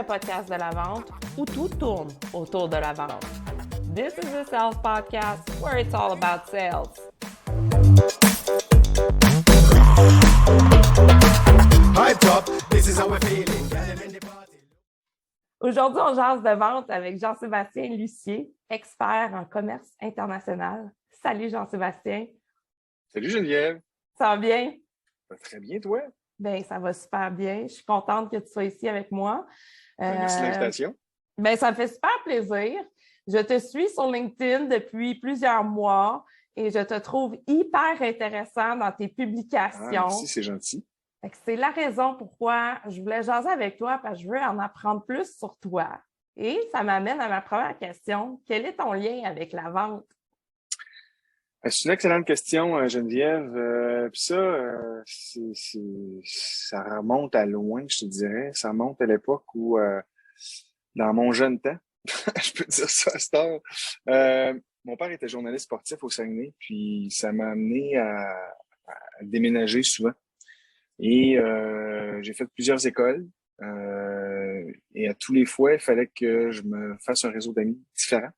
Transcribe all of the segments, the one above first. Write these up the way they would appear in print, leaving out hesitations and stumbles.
podcast de la vente où tout tourne autour de la vente. This is the Sales Podcast where it's all about sales. Aujourd'hui, on jase de vente avec Jean-Sébastien Lucier, expert en commerce international. Salut Jean-Sébastien. Salut Geneviève. Ça va bien? Ça va très bien, toi? Bien, ça va super bien. Je suis contente que tu sois ici avec moi. Merci de l'invitation. Bien, ça me fait super plaisir. Je te suis sur LinkedIn depuis plusieurs mois et je te trouve hyper intéressant dans tes publications. Merci, c'est gentil. C'est la raison pourquoi je voulais jaser avec toi parce que je veux en apprendre plus sur toi. Et ça m'amène à ma première question. Quel est ton lien avec la vente? C'est une excellente question, Geneviève. Puis ça, ça remonte à loin, je te dirais. Ça remonte à l'époque où, dans mon jeune temps, je peux dire ça à cette heure, mon père était journaliste sportif au Saguenay, puis ça m'a amené à déménager souvent. Et j'ai fait plusieurs écoles. Et à tous les fois, il fallait que je me fasse un réseau d'amis différent.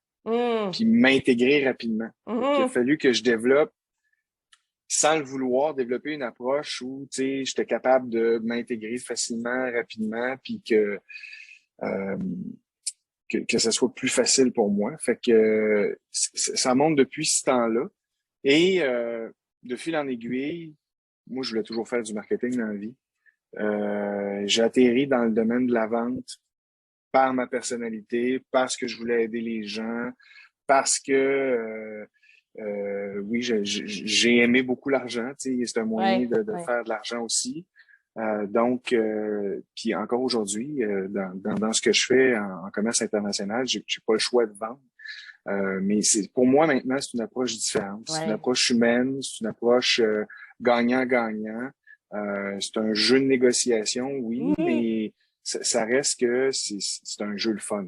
Puis m'intégrer rapidement. Il a fallu que je développe, sans le vouloir, développer une approche où, tu sais, j'étais capable de m'intégrer facilement, rapidement, puis que ça soit plus facile pour moi. Fait que ça monte depuis ce temps-là. Et de fil en aiguille, moi, je voulais toujours faire du marketing dans la vie. J'ai atterri dans le domaine de la vente par ma personnalité, parce que je voulais aider les gens, parce que oui, j'ai aimé beaucoup l'argent, tu sais, c'est un moyen de faire de l'argent aussi. Donc, puis encore aujourd'hui, dans ce que je fais en commerce international, j'ai pas le choix de vendre. Mais pour moi maintenant, c'est une approche différente. C'est une approche humaine, c'est une approche gagnant-gagnant. C'est un jeu de négociation, oui, mais ça reste que c'est un jeu le fun.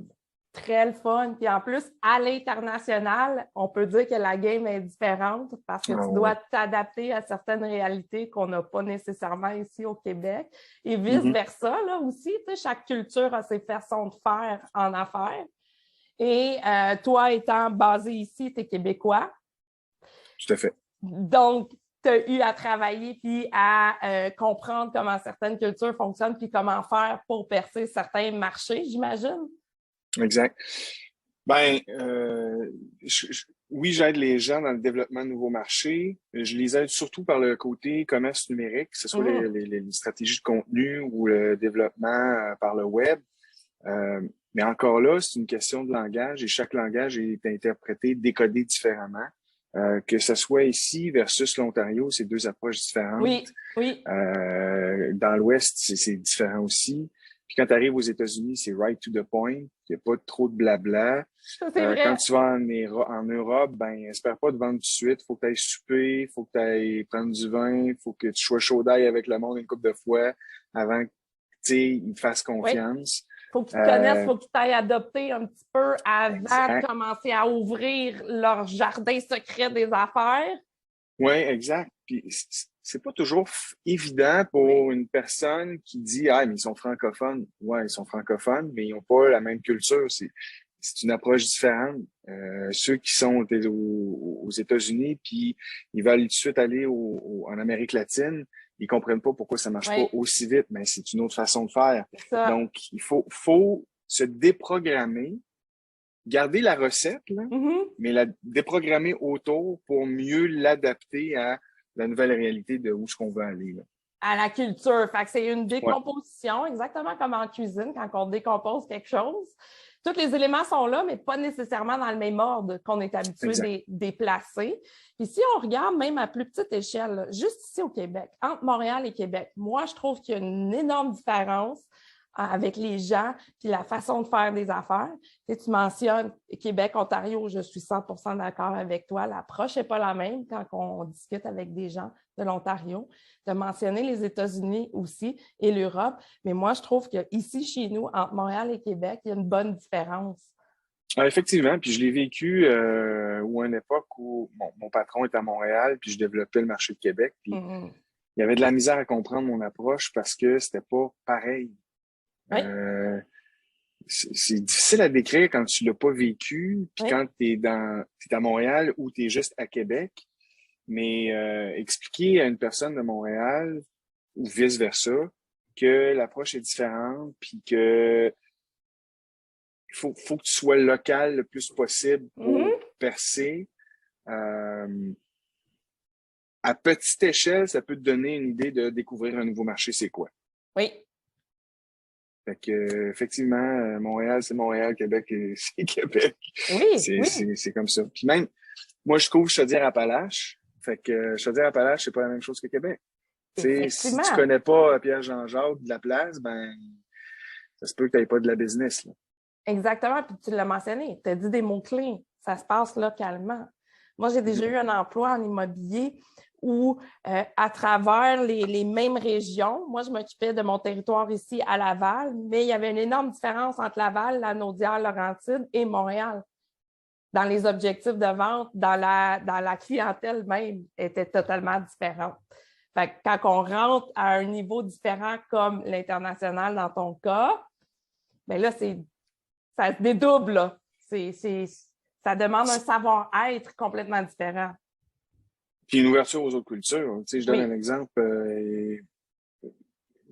Très le fun. Puis en plus, à l'international, on peut dire que la game est différente parce que tu dois t'adapter à certaines réalités qu'on n'a pas nécessairement ici au Québec. Et vice-versa, là aussi, tu sais, chaque culture a ses façons de faire en affaires. Et toi, étant basé ici, tu es québécois. Tout à fait. Donc, tu as eu à travailler puis à comprendre comment certaines cultures fonctionnent puis comment faire pour percer certains marchés, j'imagine. Exact. Ben, oui, j'aide les gens dans le développement de nouveaux marchés. Je les aide surtout par le côté commerce numérique, que ce soit les stratégies de contenu ou le développement par le web. Mais encore là, c'est une question de langage et chaque langage est interprété, décodé différemment. Que ce soit ici versus l'Ontario, c'est deux approches différentes. Oui. Dans l'Ouest, c'est différent aussi. Puis quand tu arrives aux États-Unis, c'est right to the point. Il n'y a pas trop de blabla. Quand tu vas en Europe, ben espère pas de vendre tout de suite. Faut que tu ailles souper, faut que tu ailles prendre du vin, faut que tu sois chaud d'ail avec le monde une couple de fois avant que ils te fassent confiance. Faut qu'ils te connaissent, faut qu'ils t'aillent adopter un petit peu avant de commencer à ouvrir leur jardin secret des affaires. Oui, exact. Puis c'est pas toujours évident pour une personne qui dit « Ah, mais ils sont francophones. » Ouais, ils sont francophones, mais ils n'ont pas la même culture. C'est une approche différente. Ceux qui sont aux États-Unis, puis ils veulent tout de suite aller en Amérique latine, ils comprennent pas pourquoi ça marche pas aussi vite, mais c'est une autre façon de faire. Donc, il faut se déprogrammer, garder la recette, là, mais la déprogrammer autour pour mieux l'adapter à la nouvelle réalité de où est-ce qu'on veut aller. Là. À la culture. Fait que c'est une décomposition, exactement comme en cuisine, quand on décompose quelque chose. Tous les éléments sont là, mais pas nécessairement dans le même ordre qu'on est habitué de déplacer. Puis si on regarde même à plus petite échelle, là, juste ici au Québec, entre Montréal et Québec, moi, je trouve qu'il y a une énorme différence avec les gens puis la façon de faire des affaires. Tu mentionnes Québec, Ontario, je suis 100% d'accord avec toi. L'approche n'est pas la même quand on discute avec des gens de l'Ontario. Tu as mentionné les États-Unis aussi et l'Europe, mais moi, je trouve qu'ici, chez nous, entre Montréal et Québec, il y a une bonne différence. Effectivement, puis je l'ai vécu à une époque où mon patron était à Montréal, puis je développais le marché de Québec, puis il y avait de la misère à comprendre mon approche parce que c'était pas pareil. c'est difficile à décrire quand tu l'as pas vécu, puis Oui. quand t'es à Montréal ou t'es juste à Québec. Mais expliquer à une personne de Montréal ou vice-versa que l'approche est différente, puis que faut que tu sois local le plus possible pour percer. À petite échelle, ça peut te donner une idée de découvrir un nouveau marché, c'est quoi. Oui. Fait que, effectivement, Montréal, c'est Montréal, Québec, c'est Québec. Oui, C'est comme ça. Puis même, moi, je couvre Chaudière-Appalaches. Fait que Chaudière-Appalaches, c'est pas la même chose que Québec. Tu sais, si tu effectivement. connais pas Pierre-Jean-Jacques de la place, ben, ça se peut que tu n'aies pas de la business, là. Exactement. Puis tu l'as mentionné, tu as dit des mots-clés. Ça se passe localement. Moi, j'ai déjà eu un emploi en immobilier où, à travers les mêmes régions, moi, je m'occupais de mon territoire ici à Laval, mais il y avait une énorme différence entre Laval, la Naudière, Laurentide et Montréal. Dans les objectifs de vente, dans la clientèle même, était totalement différente. Fait que quand on rentre à un niveau différent comme l'international dans ton cas, bien là, ça se dédouble, là. Ça demande un savoir-être complètement différent. Puis une ouverture aux autres cultures. Tu sais, je donne un exemple.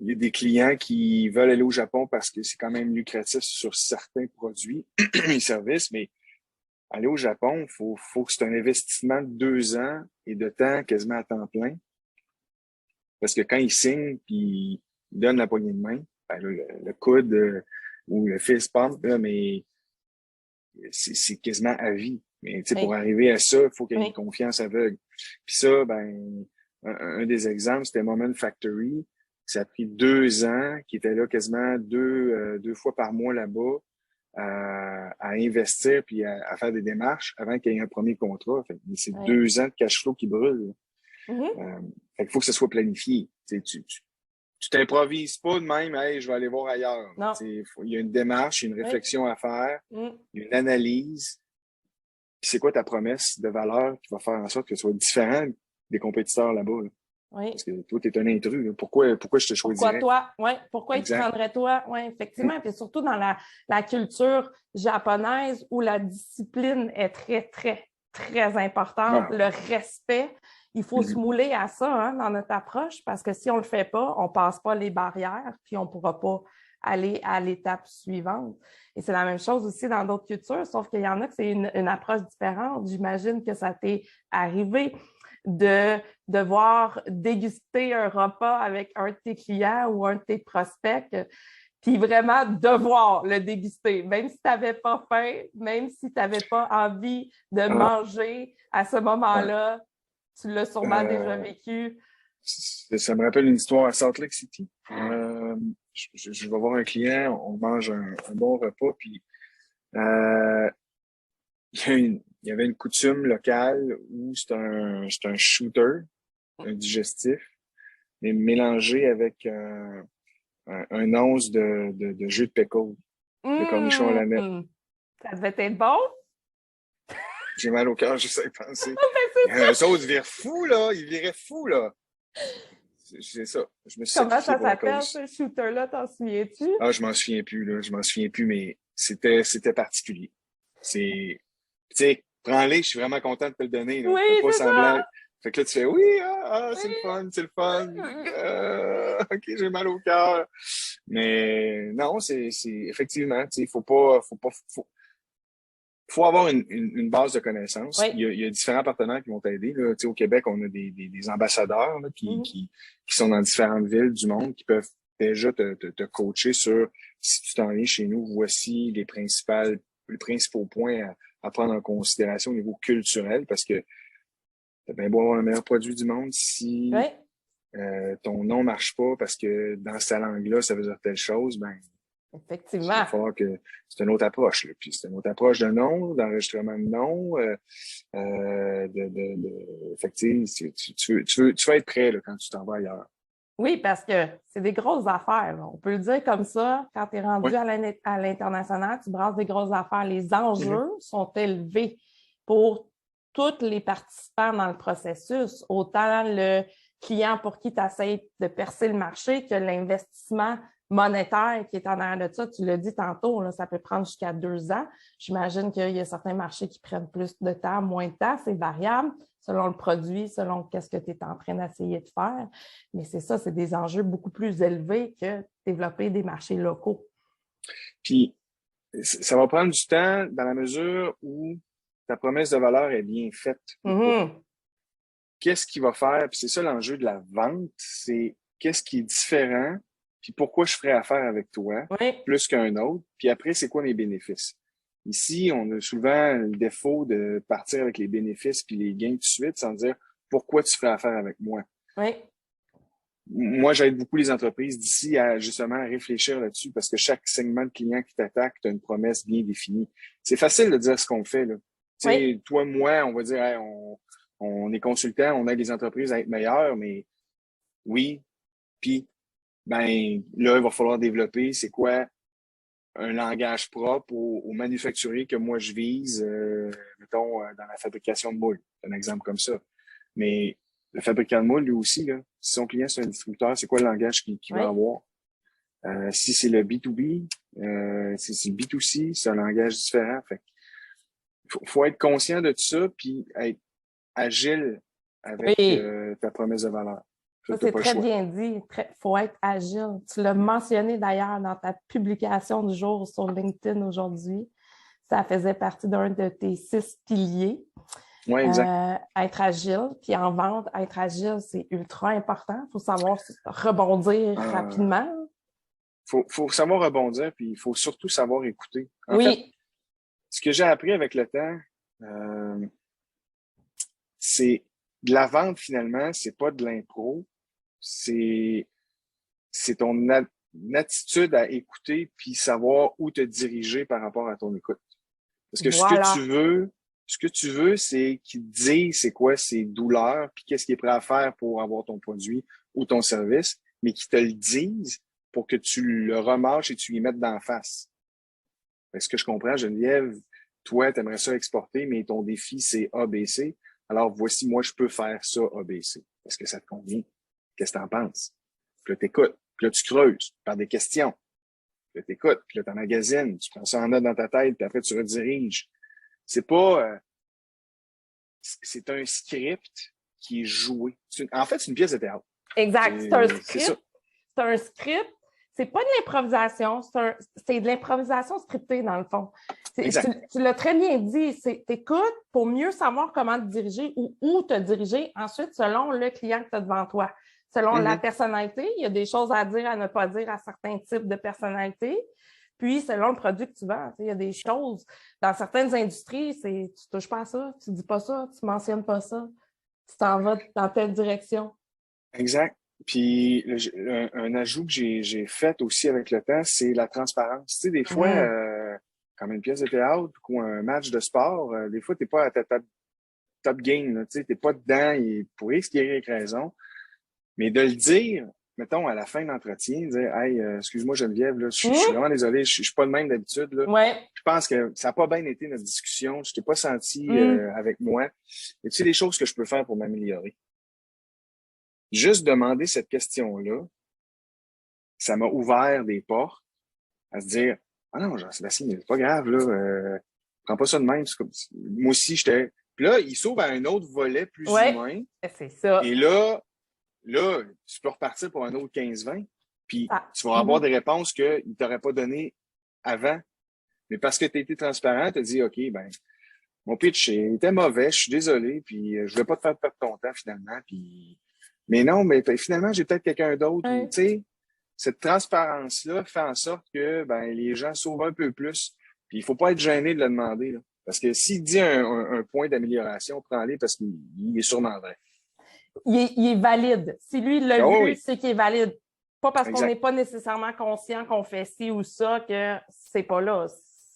Il y a des clients qui veulent aller au Japon parce que c'est quand même lucratif sur certains produits et services, mais aller au Japon, faut que c'est un investissement de 2 ans et de temps quasiment à temps plein. Parce que quand ils signent puis ils donnent la poignée de main, ben là, le coude ou le fist pump, là, mais c'est quasiment à vie. Mais tu sais, pour arriver à ça, il faut qu'il y ait une confiance aveugle. Puis ça, ben, un des exemples, c'était Moment Factory. Ça a pris 2 ans, qui était là quasiment deux fois par mois là-bas, à investir puis à faire des démarches avant qu'il y ait un premier contrat. Fait, c'est 2 ans de cash flow qui brûle. Fait qu'il faut que ça soit planifié. Tu t'improvises pas de même, hey, je vais aller voir ailleurs. Il y a une démarche, une réflexion à faire, une analyse. Puis c'est quoi ta promesse de valeur qui va faire en sorte que tu sois différent des compétiteurs là-bas? Là? Oui. Parce que toi, tu es un intrus. Là. Pourquoi je te choisirais? Pourquoi toi? Oui. Pourquoi ils te prendraient toi? Oui, effectivement. Puis surtout dans la culture japonaise où la discipline est très, très, très importante. Le respect. Il faut se mouler à ça dans notre approche parce que si on ne le fait pas, on ne passe pas les barrières puis on ne pourra pas aller à l'étape suivante. Et c'est la même chose aussi dans d'autres cultures, sauf qu'il y en a que c'est une approche différente. J'imagine que ça t'est arrivé de devoir déguster un repas avec un de tes clients ou un de tes prospects, puis vraiment devoir le déguster, même si tu n'avais pas faim, même si tu n'avais pas envie de manger à ce moment-là. Tu l'as sûrement déjà vécu. Ça me rappelle une histoire à Salt Lake City. Je vais voir un client, on mange un bon repas, puis il y avait une coutume locale où c'est un shooter, un digestif, mais mélangé avec un once de jus de pickle, de cornichon à la nette. Ça devait être bon? J'ai mal au cœur, je sais penser. Eux autres, ils viraient fous, là. Ils viraient fous, là. C'est ça. Je me suis Comment ça s'appelle, ce shooter-là? T'en souviens-tu? Ah, je m'en souviens plus, là. Je m'en souviens plus, mais c'était particulier. Tu sais, prends-les, je suis vraiment content de te le donner, là. Oui, fais pas semblant. ça. Fait que là, tu fais, oui, c'est le fun, c'est le fun. OK, j'ai mal au cœur. Mais non, c'est effectivement, tu sais, faut avoir une base de connaissances. Oui. Il y a différents partenaires qui vont t'aider. Tu sais, au Québec, on a des ambassadeurs là, qui sont dans différentes villes du monde qui peuvent déjà te coacher sur si tu t'en viens chez nous, voici les principaux points à prendre en considération au niveau culturel parce que t'as bien beau avoir le meilleur produit du monde si ton nom marche pas parce que dans cette langue-là, ça veut dire telle chose, ben effectivement. Il va falloir que c'est une autre approche. Là. Puis c'est une autre approche de nom, d'enregistrement de nom. Fait que, tu veux être prêt là, quand tu t'en vas ailleurs. Oui, parce que c'est des grosses affaires. Là. On peut le dire comme ça. Quand tu es rendu à l'international, tu brasses des grosses affaires. Les enjeux sont élevés pour tous les participants dans le processus. Autant clients pour qui tu essaies de percer le marché que l'investissement monétaire qui est en arrière de ça. Tu l'as dit tantôt, là, ça peut prendre jusqu'à 2 ans. J'imagine qu'il y a certains marchés qui prennent plus de temps, moins de temps. C'est variable selon le produit, selon qu'est-ce que tu es en train d'essayer de faire. Mais c'est ça, c'est des enjeux beaucoup plus élevés que développer des marchés locaux. Puis, ça va prendre du temps dans la mesure où ta promesse de valeur est bien faite. Qu'est-ce qui va faire? Puis c'est ça l'enjeu de la vente, c'est qu'est-ce qui est différent, puis pourquoi je ferais affaire avec toi plus qu'un autre, puis après, c'est quoi mes bénéfices? Ici, on a souvent le défaut de partir avec les bénéfices puis les gains tout de suite sans dire pourquoi tu ferais affaire avec moi. Oui. Moi, j'aide beaucoup les entreprises d'ici à justement réfléchir là-dessus parce que chaque segment de client qui t'attaque, tu as une promesse bien définie. C'est facile de dire ce qu'on fait, là. Tu sais, toi, moi, on va dire, hey, on est consultant, on aide les entreprises à être meilleures, mais oui, puis, ben, là, il va falloir développer, c'est quoi un langage propre aux manufacturiers que moi je vise, mettons, dans la fabrication de moules. C'est un exemple comme ça. Mais le fabricant de moules, lui aussi, là, si son client c'est un distributeur, c'est quoi le langage qu'il va avoir? Si c'est le B2B, si c'est le B2C, c'est un langage différent. Fait faut être conscient de tout ça, puis être agile avec ta promesse de valeur. Ça, c'est très bien dit. Il faut être agile. Tu l'as mentionné d'ailleurs dans ta publication du jour sur LinkedIn aujourd'hui. Ça faisait partie d'un de tes 6 piliers. Oui, exact. Être agile. Puis en vente, être agile, c'est ultra important. Il faut savoir rebondir rapidement. Faut savoir rebondir, puis il faut surtout savoir écouter. En fait, ce que j'ai appris avec le temps, c'est de la vente, finalement, c'est pas de l'impro. C'est ton attitude à écouter puis savoir où te diriger par rapport à ton écoute. Parce que ce que tu veux, c'est qu'ils te disent c'est quoi ses douleurs puis qu'est-ce qu'il est prêt à faire pour avoir ton produit ou ton service, mais qu'ils te le disent pour que tu le remarches et tu lui mettes d'en face. Est-ce que je comprends, Geneviève? Toi, tu aimerais ça exporter, mais ton défi, c'est ABC. Alors, voici, moi, je peux faire ça ABC. Est-ce que ça te convient? Qu'est-ce que tu en penses? Puis là, t'écoutes. Puis là, tu creuses par des questions. Puis là, t'écoutes. Puis là, t'emmagasines. Tu prends ça en note dans ta tête, puis après, tu rediriges. C'est pas... c'est un script qui est joué. En fait, c'est une pièce de théâtre. Exact. C'est un script. C'est un script. C'est pas de l'improvisation. C'est de l'improvisation scriptée, dans le fond. Tu l'as très bien dit. T'écoutes pour mieux savoir comment te diriger ou où te diriger. Ensuite, selon le client que tu as devant toi. Selon la personnalité, il y a des choses à dire, à ne pas dire à certains types de personnalités. Puis, selon le produit que tu vends, il y a des choses. Dans certaines industries, tu touches pas à ça, tu dis pas ça, tu mentionnes pas ça. Tu t'en vas dans telle direction. Exact. Puis, un ajout que j'ai fait aussi avec le temps, c'est la transparence. Tu sais, des fois, comme une pièce de théâtre ou un match de sport, des fois, t'es pas à ta top game. Tu sais, t'es pas dedans et pour X, Y raison. Mais de le dire, mettons, à la fin de l'entretien, dire « Hey, excuse-moi Geneviève, là, je suis vraiment désolé, je suis pas le même d'habitude. Là. Je pense que ça n'a pas bien été notre discussion, je t'ai pas senti avec moi. Y a-t-il des choses que je peux faire pour m'améliorer? » Juste demander cette question-là, ça m'a ouvert des portes à se dire « Ah non, Jean-Sébastien, c'est pas grave, là, prends pas ça de même. » Moi aussi, j'étais... Puis là, il s'ouvre à un autre volet plus humain. C'est ça. Et là, tu peux repartir pour un autre 15-20, puis tu vas avoir des réponses qu'il ne t'aurait pas données avant. Mais parce que tu as été transparent, tu as dit, OK, ben, mon pitch était mauvais, je suis désolé, puis je ne vais pas te faire perdre ton temps finalement. Puis... Mais non, mais finalement, j'ai peut-être quelqu'un d'autre. Tu sais, cette transparence-là fait en sorte que les gens s'ouvrent un peu plus. Puis il ne faut pas être gêné de le demander. Là. Parce que s'il dit un point d'amélioration, prends-le parce qu'il est sûrement vrai. Il est valide. Si lui, il l'a vu, c'est qu'il est valide. Pas parce qu'on n'est pas nécessairement conscient qu'on fait ci ou ça que c'est pas là.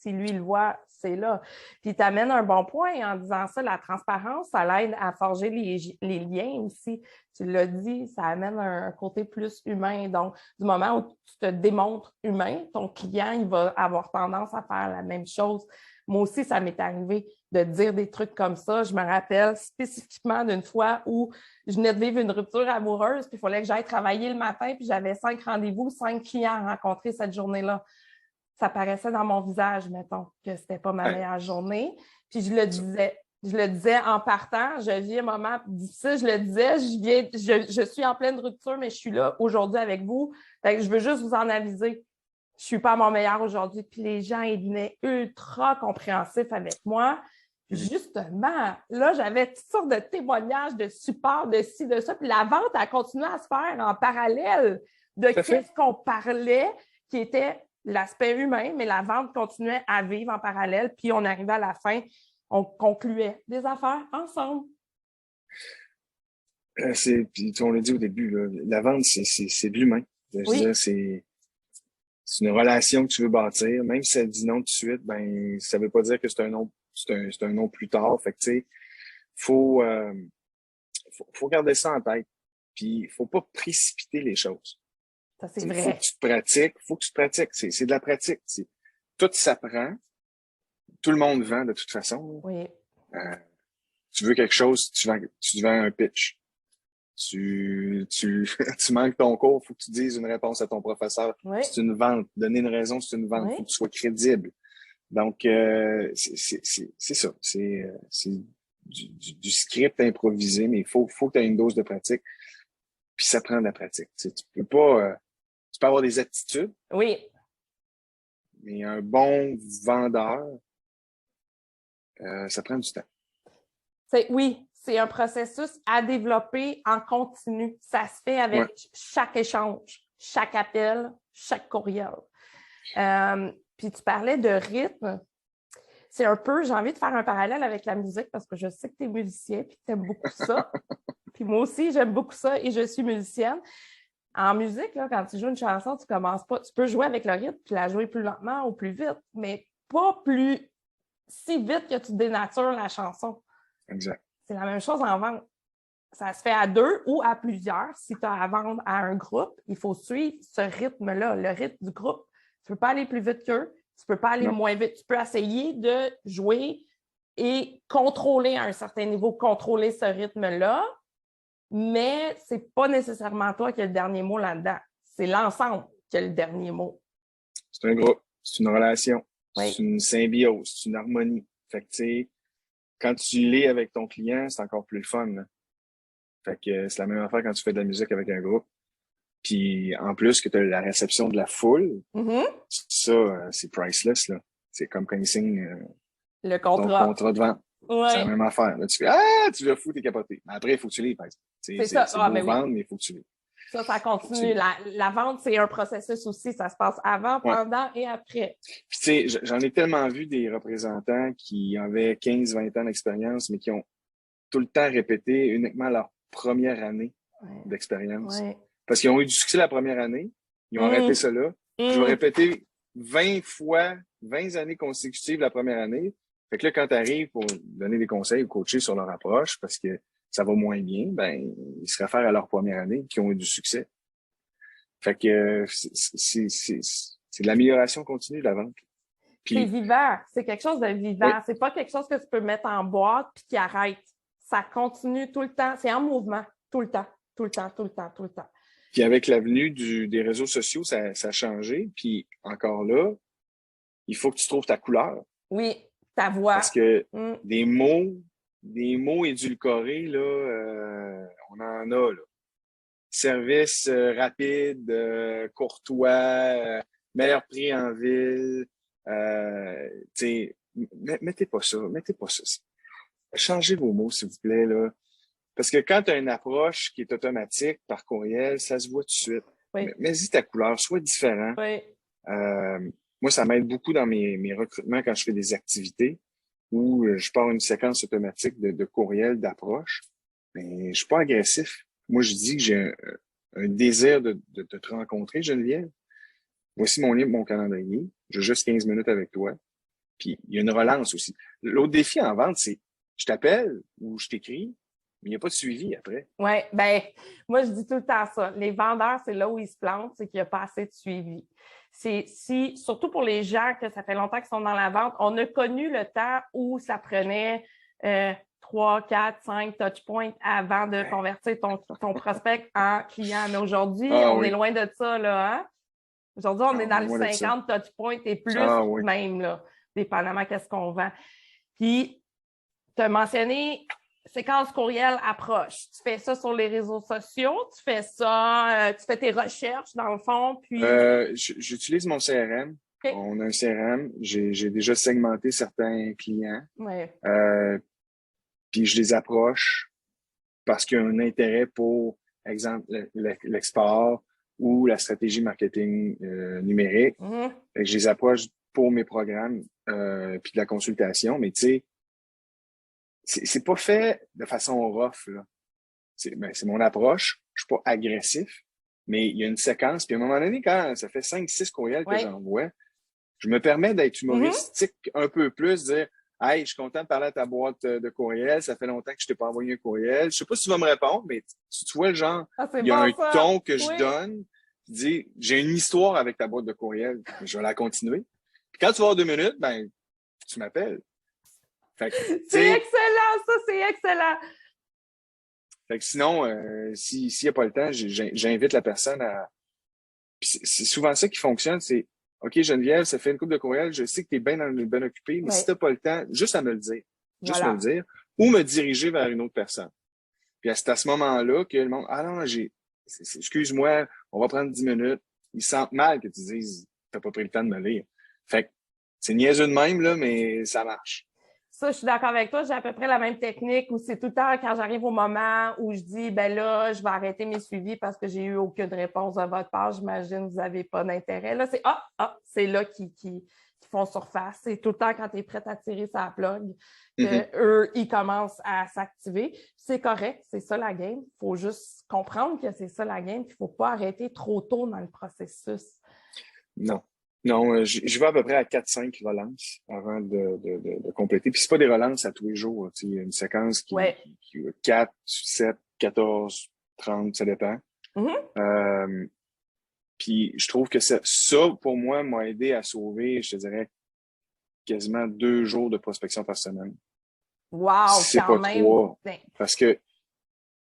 Si lui, il le voit, c'est là. Puis tu amènes un bon point en disant ça, la transparence, ça l'aide à forger les liens aussi. Tu l'as dit, ça amène un côté plus humain. Donc, du moment où tu te démontres humain, ton client, il va avoir tendance à faire la même chose Moi aussi, ça m'est arrivé de dire des trucs comme ça. Je me rappelle spécifiquement d'une fois où je venais de vivre une rupture amoureuse, puis il fallait que j'aille travailler le matin, puis j'avais 5 rendez-vous, 5 clients à rencontrer cette journée-là. Ça paraissait dans mon visage, mettons, que c'était pas ma meilleure journée. Puis je le disais en partant, je vis un moment difficile, je le disais, je suis en pleine rupture, mais je suis là aujourd'hui avec vous. Fait que je veux juste vous en aviser. Je suis pas à mon meilleur aujourd'hui. Puis les gens, ils venaient ultra compréhensifs avec moi. Justement, là, j'avais toutes sortes de témoignages, de support, de ci, de ça. Puis la vente a continué à se faire en parallèle de qu'est-ce qu'on parlait, qui était l'aspect humain, mais la vente continuait à vivre en parallèle. Puis on arrivait à la fin, on concluait des affaires ensemble. Puis on l'a dit au début, là, la vente, c'est de l'humain. Je veux dire, c'est une relation que tu veux bâtir. Même si elle dit non tout de suite, ben ça veut pas dire que c'est un non, c'est un non plus tard. Fait que tu sais, faut garder ça en tête. Puis faut pas précipiter les choses. Ça, c'est vrai. Faut que tu te pratiques. C'est de la pratique. Tout s'apprend. Tout le monde vend de toute façon. Oui. Tu veux quelque chose, tu vends un pitch. Tu manques ton cours, faut que tu dises une réponse à ton professeur. Oui. C'est une vente. Donner une raison, c'est une vente. Oui. Faut que tu sois crédible. Donc, c'est ça. C'est du script improvisé, mais il faut que tu aies une dose de pratique. Puis ça prend de la pratique. Tu peux pas, tu peux avoir des aptitudes. Oui. Mais un bon vendeur, ça prend du temps. Oui, c'est un processus à développer en continu. Ça se fait avec chaque échange, chaque appel, chaque courriel. Puis tu parlais de rythme. C'est un peu, j'ai envie de faire un parallèle avec la musique parce que je sais que tu es musicien et que tu aimes beaucoup ça. Puis moi aussi, j'aime beaucoup ça et je suis musicienne. En musique, là, quand tu joues une chanson, tu commences pas. Tu peux jouer avec le rythme puis la jouer plus lentement ou plus vite, mais pas plus si vite que tu dénatures la chanson. Exact. C'est la même chose en vente. Ça se fait à 2 ou à plusieurs. Si tu as à vendre à un groupe, il faut suivre ce rythme-là, le rythme du groupe. Tu ne peux pas aller plus vite qu'eux, tu ne peux pas aller moins vite. Tu peux essayer de jouer et contrôler à un certain niveau, contrôler ce rythme-là, mais ce n'est pas nécessairement toi qui as le dernier mot là-dedans. C'est l'ensemble qui a le dernier mot. C'est un groupe, c'est une relation, c'est une symbiose, c'est une harmonie. Fait que, tu sais, quand tu l'es avec ton client, c'est encore plus le fun. Là. Fait que c'est la même affaire quand tu fais de la musique avec un groupe. Puis en plus que tu as la réception de la foule, ça, c'est priceless. Là. C'est comme quand ils signent le contrat. Ton contrat de vente. Ouais. C'est la même affaire. Là, tu fais « Ah, tu l'as fou, t'es capoté. » Mais après, il faut que tu lis. C'est ça. C'est beau vendre, mais il faut que tu lis. Ça continue. La vente, c'est un processus aussi. Ça se passe avant, pendant et après. Puis tu sais, j'en ai tellement vu des représentants qui avaient 15-20 ans d'expérience, mais qui ont tout le temps répété uniquement leur première année d'expérience. Ouais. Parce qu'ils ont eu du succès la première année. Ils ont arrêté ça là. Je vais répéter 20 fois, 20 années consécutives la première année. Fait que là, quand tu arrives pour donner des conseils ou coacher sur leur approche, parce que ça va moins bien, ben ils se réfèrent à leur première année qui ont eu du succès. Fait que c'est de l'amélioration continue de la vente. Puis, c'est vivant, c'est quelque chose de vivant. Oui. C'est pas quelque chose que tu peux mettre en boîte puis qui arrête. Ça continue tout le temps. C'est en mouvement, tout le temps, tout le temps, tout le temps, tout le temps. Puis avec l'avenue des réseaux sociaux, ça a changé. Puis encore là, il faut que tu trouves ta couleur. Oui, ta voix. Parce que des mots édulcorés, là, on en a, là. Service rapide, courtois, meilleur prix en ville. Mettez pas ça. Changez vos mots, s'il vous plaît, là. Parce que quand tu as une approche qui est automatique par courriel, ça se voit tout de suite. Oui. Mets-y ta couleur, sois différent. Oui. Moi, ça m'aide beaucoup dans mes recrutements quand je fais des activités où je pars une séquence automatique de courriel, d'approche. Mais je suis pas agressif. Moi, je dis que j'ai un désir de te rencontrer, Geneviève. Voici mon calendrier. J'ai juste 15 minutes avec toi. Puis, il y a une relance aussi. L'autre défi en vente, c'est je t'appelle ou je t'écris. Mais il n'y a pas de suivi après. Oui, bien, moi, je dis tout le temps ça. Les vendeurs, c'est là où ils se plantent, c'est qu'il n'y a pas assez de suivi. Surtout pour les gens que ça fait longtemps qu'ils sont dans la vente, on a connu le temps où ça prenait 3, 4, 5 touchpoints avant de convertir ton prospect en client. Mais aujourd'hui, on est loin de ça, là, hein? Aujourd'hui, on est dans les 50 touchpoints et plus même, là, dépendamment qu'est-ce qu'on vend. Puis, tu as mentionné séquence courriel approche. Tu fais ça sur les réseaux sociaux, tu fais ça, tu fais tes recherches dans le fond, puis... J'utilise mon CRM. Okay. On a un CRM. J'ai déjà segmenté certains clients. Ouais. Puis je les approche parce qu'il y a un intérêt pour, exemple, l'export ou la stratégie marketing numérique. Fait que je les approche pour mes programmes puis de la consultation. Mais tu sais, c'est pas fait de façon rough, là. C'est mon approche. Je suis pas agressif, mais il y a une séquence. Puis à un moment donné, quand ça fait 5-6 courriels que j'envoie, je me permets d'être humoristique un peu plus, dire « Hey, je suis content de parler à ta boîte de courriel. Ça fait longtemps que je t'ai pas envoyé un courriel. Je sais pas si tu vas me répondre, mais tu vois le genre, il y a un ton que je donne. Je dis « J'ai une histoire avec ta boîte de courriel. Je vais la continuer. Puis quand tu vas avoir 2 minutes, ben tu m'appelles. » C'est excellent, ça, c'est excellent. Fait que sinon, s'il n'y a pas le temps, j'invite la personne à... C'est souvent ça qui fonctionne, c'est OK, Geneviève, ça fait une couple de courriels, je sais que tu es bien occupée, mais si tu n'as pas le temps, juste à me le dire. Juste me le dire. Ou me diriger vers une autre personne. Puis c'est à ce moment-là que le monde, ah non, excuse-moi, on va prendre 10 minutes. Ils sentent mal que tu dises, t'as pas pris le temps de me lire. Fait que c'est niaiseux de même, là, mais ça marche. Ça, je suis d'accord avec toi. J'ai à peu près la même technique où c'est tout le temps quand j'arrive au moment où je dis, ben là, je vais arrêter mes suivis parce que j'ai eu aucune réponse de votre part. J'imagine que vous n'avez pas d'intérêt. Là, c'est là qui font surface. C'est tout le temps quand tu es prête à tirer sa plug qu'eux, ils commencent à s'activer. C'est correct, c'est ça la game. Il faut juste comprendre que c'est ça la game. Il ne faut pas arrêter trop tôt dans le processus. Non. Non, je vais à peu près à 4-5 relances avant de compléter. Puis c'est pas des relances à tous les jours. Il y a une séquence qui 4, 7, 14, 30, ça dépend. Puis je trouve que ça, pour moi, m'a aidé à sauver, je te dirais, quasiment 2 jours de prospection par semaine. Wow, c'est pas même. 3. Parce que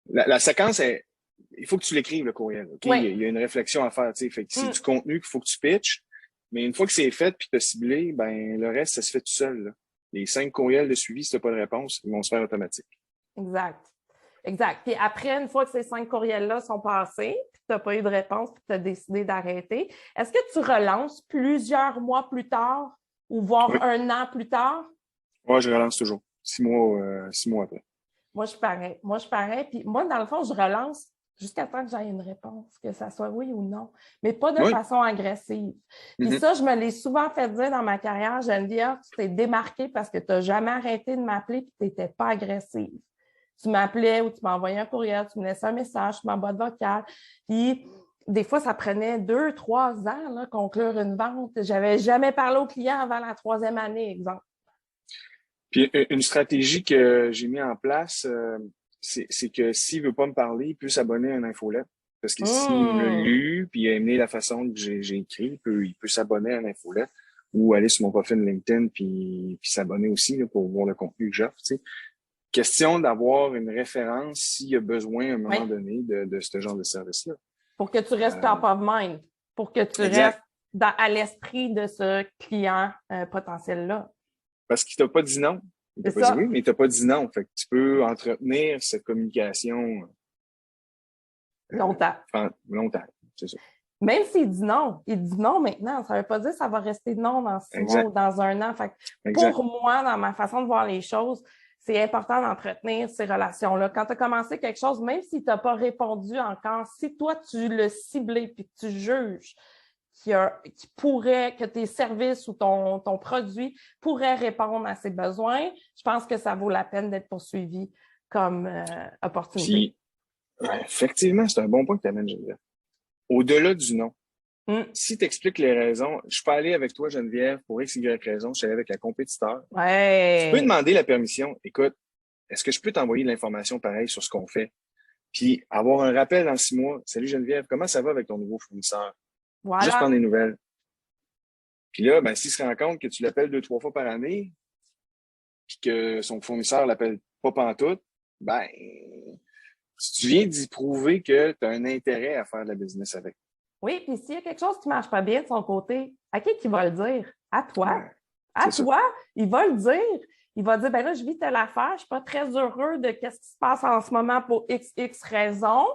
la séquence, il faut que tu l'écrives, le courriel. Okay? Il y a une réflexion à faire. Fait que c'est du contenu qu'il faut que tu pitches. Mais une fois que c'est fait puis que tu as ciblé, ben le reste, ça se fait tout seul. Là. Les 5 courriels de suivi, si tu n'as pas de réponse, ils vont se faire automatique. Exact. Puis après, une fois que ces 5 courriels-là sont passés, puis tu n'as pas eu de réponse, puis tu as décidé d'arrêter, est-ce que tu relances plusieurs mois plus tard ou voire 1 an plus tard? Oui, je relance toujours. 6 mois après. Moi, je parais. Puis moi, dans le fond, je relance jusqu'à temps que j'aie une réponse, que ça soit oui ou non, mais pas de façon agressive. Puis ça, je me l'ai souvent fait dire dans ma carrière, Geneviève, tu t'es démarquée parce que tu n'as jamais arrêté de m'appeler puis tu n'étais pas agressive. Tu m'appelais ou tu m'envoyais un courriel, tu me laissais un message, tu m'envoies de vocal. Puis des fois, ça prenait 2, 3 ans là, conclure une vente. Je n'avais jamais parlé au client avant la 3e année, exemple. Puis une stratégie que j'ai mis en place, c'est que s'il veut pas me parler, il peut s'abonner à un infolette. Parce que s'il l'a lu, puis il a aimé la façon que j'ai écrit, il peut s'abonner à un infolette ou aller sur mon profil LinkedIn puis s'abonner aussi là, pour voir le contenu que j'offre. Tu sais. Question d'avoir une référence s'il y a besoin à un moment donné de ce genre de service-là. Pour que tu restes top of mind, pour que tu restes à l'esprit de ce client potentiel-là. Parce qu'il t'a pas dit non. Il t'a pas dit oui, mais il t'a pas dit non. Fait que tu peux entretenir cette communication longtemps. Longtemps, c'est ça. Même s'il dit non maintenant, ça ne veut pas dire que ça va rester non dans 6 mois ou dans 1 an. Fait que pour moi, dans ma façon de voir les choses, c'est important d'entretenir ces relations-là. Quand tu as commencé quelque chose, même si tu n'as pas répondu encore, si toi, tu le ciblé puis que tu juges que tes services ou ton produit pourraient répondre à ses besoins, je pense que ça vaut la peine d'être poursuivi comme opportunité. Puis, effectivement, c'est un bon point que tu amènes, Geneviève. Au-delà du non, si tu expliques les raisons, je suis pas allé avec toi, Geneviève, pour X, Y raison, je suis allé avec la compétiteur. Ouais. Tu peux demander la permission. Écoute, est-ce que je peux t'envoyer de l'information pareille sur ce qu'on fait? Puis avoir un rappel dans 6 mois. Salut Geneviève, comment ça va avec ton nouveau fournisseur? Voilà. Juste prendre des nouvelles. Puis là, ben, s'il se rend compte que tu l'appelles 2-3 fois par année, puis que son fournisseur l'appelle pas pantoute, ben, tu viens d'y prouver que tu as un intérêt à faire de la business avec. Oui, puis s'il y a quelque chose qui ne marche pas bien de son côté, à qui il va le dire? À toi. Ouais, À c'est toi, il va le dire. Il va dire, ben là, je vis telle affaire, je ne suis pas très heureux de ce qui se passe en ce moment pour XX raisons.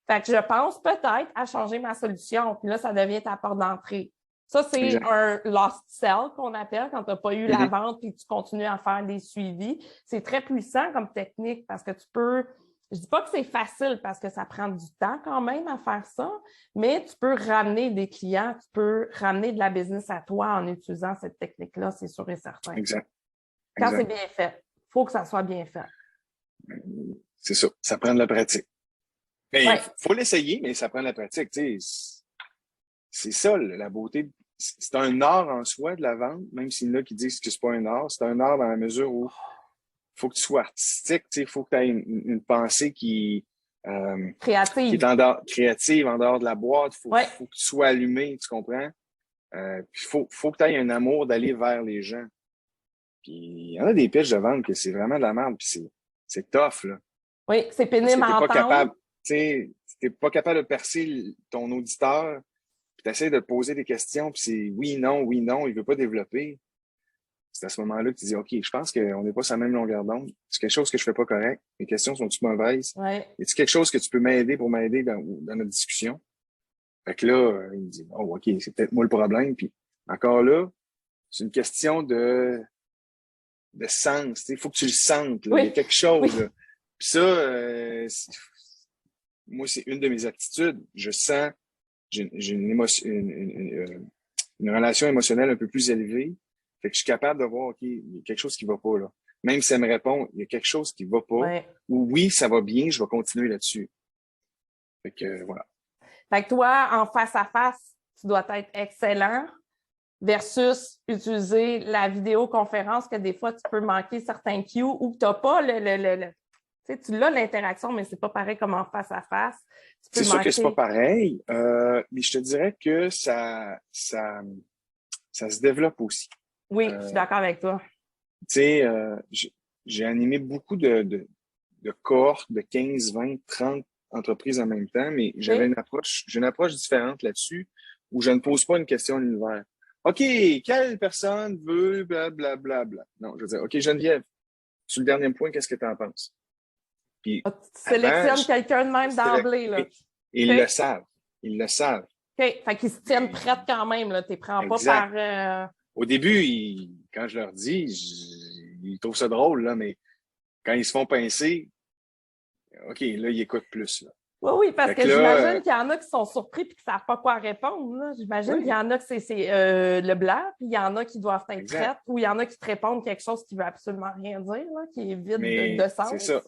Fait que je pense peut-être à changer ma solution. Puis là, ça devient ta porte d'entrée. Ça, c'est exact. un lost sell qu'on appelle quand tu n'as pas eu la vente et que tu continues à faire des suivis. C'est très puissant comme technique parce que tu peux... Je dis pas que c'est facile parce que ça prend du temps quand même à faire ça, mais tu peux ramener des clients, tu peux ramener de la business à toi en utilisant cette technique-là, c'est sûr et certain. Exact. Quand c'est bien fait, il faut que ça soit bien fait. C'est ça, ça prend de la pratique. Mais Ouais. faut l'essayer, mais ça prend de la pratique. Tu sais, c'est ça, la beauté. C'est un art en soi de la vente, même s'il y en a qui disent que c'est pas un art. C'est un art dans la mesure où il faut que tu sois artistique, il faut que tu aies une pensée qui créative. Qui est créative, en dehors de la boîte. Faut que tu sois allumé, tu comprends? Puis faut que tu aies un amour d'aller vers les gens. Puis il y en a des pitches de vente que c'est vraiment de la merde, puis c'est tough, là. Oui, c'est pénible à entendre. Tu n'es pas capable de percer ton auditeur, puis tu essaies de poser des questions, puis c'est oui, non, il veut pas développer. C'est à ce moment-là que tu dis, OK, je pense qu'on n'est pas sur la même longueur d'onde. C'est quelque chose que je fais pas correct. Les questions sont-tu mauvaises? Ouais. Est-ce quelque chose que tu peux m'aider pour m'aider dans notre discussion? Fait que là, il me dit, oh, OK, c'est peut-être moi le problème. Puis encore là, c'est une question de sens. Il faut que tu le sentes. Là. Oui. Il y a quelque chose. Oui. Là. Puis ça, moi, c'est une de mes aptitudes. Je sens, j'ai une émotion, une relation émotionnelle un peu plus élevée. Fait que je suis capable de voir, OK, il y a quelque chose qui va pas, là. Même si elle me répond, il y a quelque chose qui va pas. Ouais. Ou oui, ça va bien, je vais continuer là-dessus. Fait que, voilà. Fait que toi, en face à face, tu dois être excellent versus utiliser la vidéoconférence que des fois, tu peux manquer certains cues ou que tu n'as pas tu sais, tu l'as l'interaction, mais c'est pas pareil comme en face à face. C'est sûr que c'est pas pareil, mais je te dirais que ça se développe aussi. Oui, je suis d'accord avec toi. Tu sais, j'ai animé beaucoup de cohortes de 15, 20, 30 entreprises en j'ai une approche différente là-dessus où je ne pose pas une question à l'univers. OK, quelle personne veut blablabla? Non, je veux dire, OK, Geneviève, sur le dernier point, qu'est-ce que tu en penses? Puis, tu sélectionnes quelqu'un de même d'emblée, là. Ils le savent. Ils le savent. OK, fait qu'ils se tiennent prêtes quand même, là. Tu les prends pas par... Au début, quand je leur dis, ils trouvent ça drôle, là, mais quand ils se font pincer, OK, là, ils écoutent plus, là. Oui, parce que j'imagine qu'il y en a qui sont surpris et qui ne savent pas quoi répondre. J'imagine qu'il y en a que c'est le blanc, puis il y en a qui doivent être prêtes, ou il y en a qui te répondent quelque chose qui ne veut absolument rien dire, là, qui est vide de sens. C'est ça.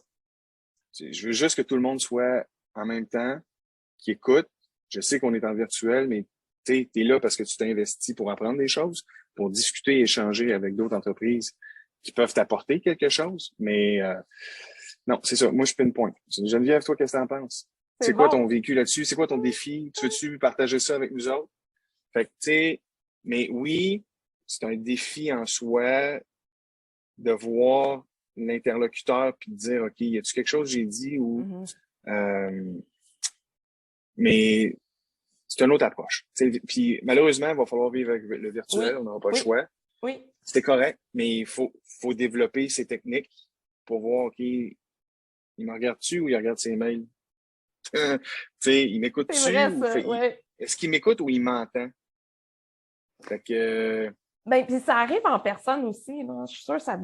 Je veux juste que tout le monde soit en même temps, qui écoute. Je sais qu'on est en virtuel, mais tu es là parce que tu t'es investi pour apprendre des choses, pour discuter et échanger avec d'autres entreprises qui peuvent t'apporter quelque chose. Mais non, c'est ça. Moi, je pinpoint. Geneviève, toi, qu'est-ce que tu en penses? C'est quoi ton vécu là-dessus? C'est quoi ton défi? Tu veux-tu partager ça avec nous autres? Fait que, tu sais, mais oui, c'est un défi en soi de voir l'interlocuteur puis de dire, OK, y a-tu quelque chose que j'ai dit ou... mais c'est une autre approche. Puis malheureusement, il va falloir vivre avec le virtuel, on n'aura pas le choix. Oui. C'était correct, mais il faut développer ces techniques pour voir, OK, il me regarde-tu ou il regarde ses mails? Il m'écoute-tu? Est-ce qu'il m'écoute ou il m'entend? Fait que... Ben, puis ça arrive en personne aussi. Là. Je suis sûre que ça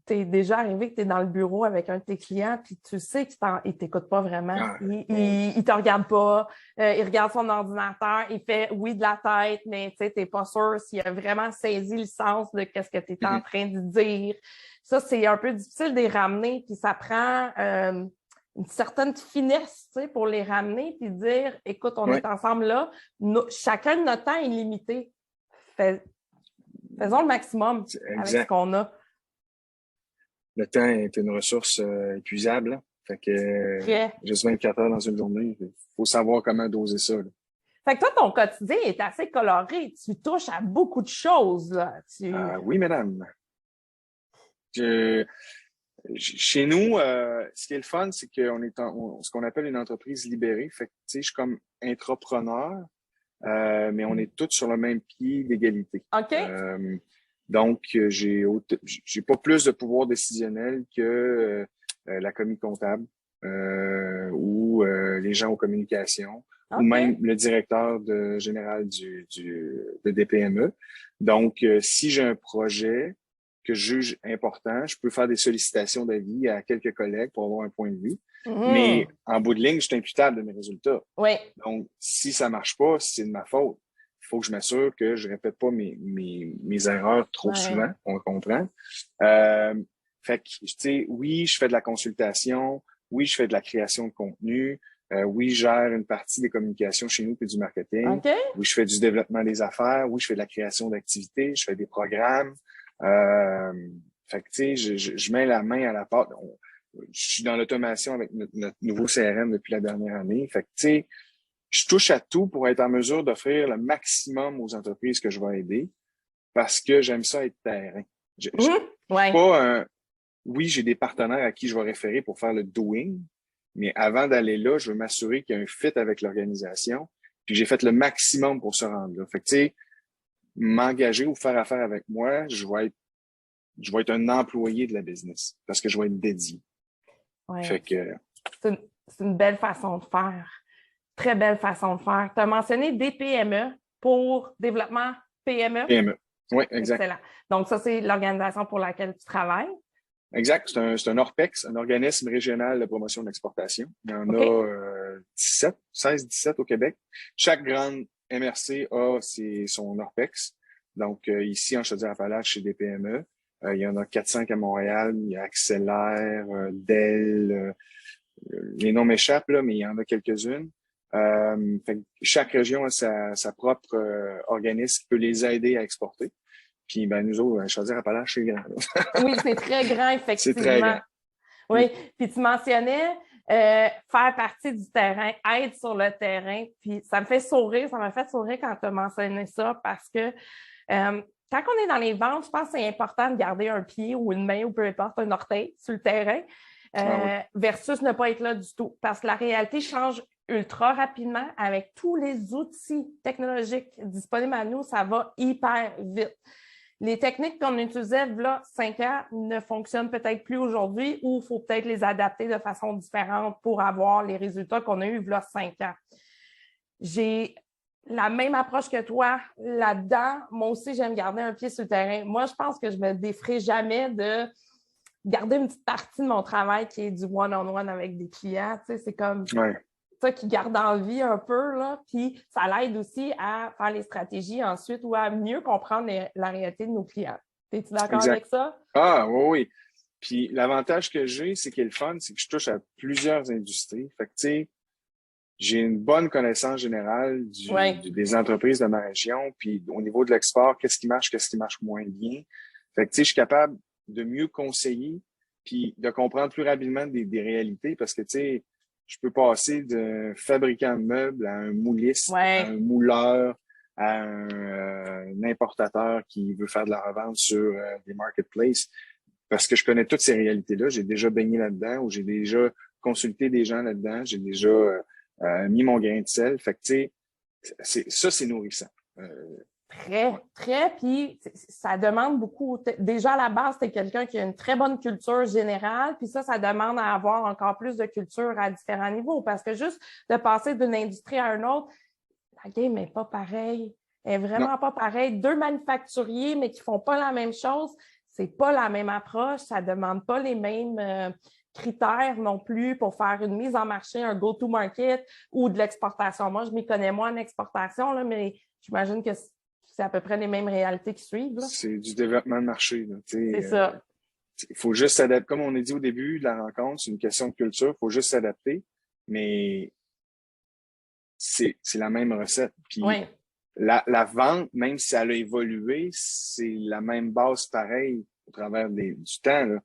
t'est déjà arrivé que tu es dans le bureau avec un de tes clients, puis tu sais qu'il ne t'écoute pas vraiment. Il te regarde pas, il regarde son ordinateur, il fait oui de la tête, mais tu n'es pas sûr s'il a vraiment saisi le sens de ce que tu es en train de dire. Ça, c'est un peu difficile de les ramener, puis ça prend une certaine finesse pour les ramener, puis dire, écoute, on est ensemble là, chacun de notre temps est limité. Faisons le maximum avec ce qu'on a. le temps est une ressource épuisable. Là. Fait que juste 24 heures dans une journée, il faut savoir comment doser ça. Là. Fait que toi, ton quotidien est assez coloré. Tu touches à beaucoup de choses. Là. Oui, madame. Chez nous, ce qui est le fun, c'est qu'on est ce qu'on appelle une entreprise libérée. Fait que, tu sais, je suis comme intrapreneur, mais on est tous sur le même pied d'égalité. OK. Donc, j'ai pas plus de pouvoir décisionnel que la commis comptable ou les gens aux communications ou même le directeur général de DPME. Donc, si j'ai un projet que je juge important, je peux faire des sollicitations d'avis à quelques collègues pour avoir un point de vue. Mais en bout de ligne, je suis imputable de mes résultats. Oui. Donc, si ça marche pas, c'est de ma faute. Il faut que je m'assure que je répète pas mes erreurs trop souvent, on comprend. Fait que, tu sais, oui, je fais de la consultation, oui, je fais de la création de contenu, oui, je gère une partie des communications chez nous puis du marketing. Oui, je fais du développement des affaires, oui, je fais de la création d'activités, je fais des programmes. Fait que, tu sais, je mets la main à la pâte. Je suis dans l'automation avec notre nouveau CRM depuis la dernière année. Fait que, tu sais, je touche à tout pour être en mesure d'offrir le maximum aux entreprises que je vais aider parce que j'aime ça être terrain. Oui, j'ai des partenaires à qui je vais référer pour faire le doing, mais avant d'aller là, je veux m'assurer qu'il y a un fit avec l'organisation puis j'ai fait le maximum pour se rendre là. Fait que, tu sais, m'engager ou faire affaire avec moi, je vais être un employé de la business parce que je vais être dédié. Ouais. Fait que c'est une belle façon de faire. Très belle façon de faire. Tu as mentionné des PME pour développement PME. PME. Oui, exact. Excellent. Donc, ça, c'est l'organisation pour laquelle tu travailles. Exact. C'est un ORPEX, un organisme régional de promotion de l'exportation. Il y en a 16-17 au Québec. Chaque grande MRC a son ORPEX. Donc, ici, en Chaudière-Appalaches, chez des PME. Il y en a 4-5 à Montréal. Il y a Accelaire, Dell. Les noms m'échappent, là, mais il y en a quelques-unes. Fait que chaque région a sa propre organisme qui peut les aider à exporter. Puis, ben, nous autres, Chaudière-Appalaches, c'est grand. Oui, c'est très grand, effectivement. C'est très grand. Oui, puis tu mentionnais faire partie du terrain, être sur le terrain. Puis ça me fait sourire, ça m'a fait sourire quand tu as mentionné ça parce que quand on est dans les ventes, je pense que c'est important de garder un pied ou une main ou peu importe, un orteil sur le terrain versus ne pas être là du tout. Parce que la réalité change ultra rapidement avec tous les outils technologiques disponibles à nous, ça va hyper vite. Les techniques qu'on utilisait là 5 ans ne fonctionnent peut-être plus aujourd'hui ou il faut peut-être les adapter de façon différente pour avoir les résultats qu'on a eus là 5 ans. J'ai la même approche que toi là-dedans. Moi aussi, j'aime garder un pied sur le terrain. Moi, je pense que je me déferai jamais de garder une petite partie de mon travail qui est du one-on-one avec des clients. Tu sais, c'est comme ça qui garde en vie un peu, là. Puis ça l'aide aussi à faire les stratégies ensuite ou à mieux comprendre la réalité de nos clients. Es-tu d'accord avec ça? Ah, oui. Puis l'avantage que j'ai, c'est qu'il est le fun, c'est que je touche à plusieurs industries. Fait que, tu sais, j'ai une bonne connaissance générale des entreprises de ma région. Puis au niveau de l'export, qu'est-ce qui marche moins bien. Fait que, tu sais, je suis capable de mieux conseiller puis de comprendre plus rapidement des réalités parce que, tu sais, je peux passer d'un fabricant de meubles à un mouliste, à un mouleur, à un importateur qui veut faire de la revente sur des marketplaces parce que je connais toutes ces réalités-là. J'ai déjà baigné là-dedans ou j'ai déjà consulté des gens là-dedans. J'ai déjà mis mon grain de sel. Fait que, tu sais, c'est nourrissant. Très. Puis ça demande beaucoup. Déjà, à la base, tu es quelqu'un qui a une très bonne culture générale. Puis ça demande à avoir encore plus de culture à différents niveaux. Parce que juste de passer d'une industrie à une autre, la game n'est pas pareille. Elle n'est vraiment pas pareille. Deux manufacturiers, mais qui ne font pas la même chose, c'est pas la même approche. Ça ne demande pas les mêmes critères non plus pour faire une mise en marché, un go-to-market ou de l'exportation. Moi, je m'y connais moins en exportation, là, mais j'imagine que c'est à peu près les mêmes réalités qui suivent. C'est du développement de marché. C'est ça. Il faut juste s'adapter. Comme on a dit au début de la rencontre, c'est une question de culture. Il faut juste s'adapter. Mais c'est la même recette. Puis la vente, même si elle a évolué, c'est la même base pareille au travers du temps. Là.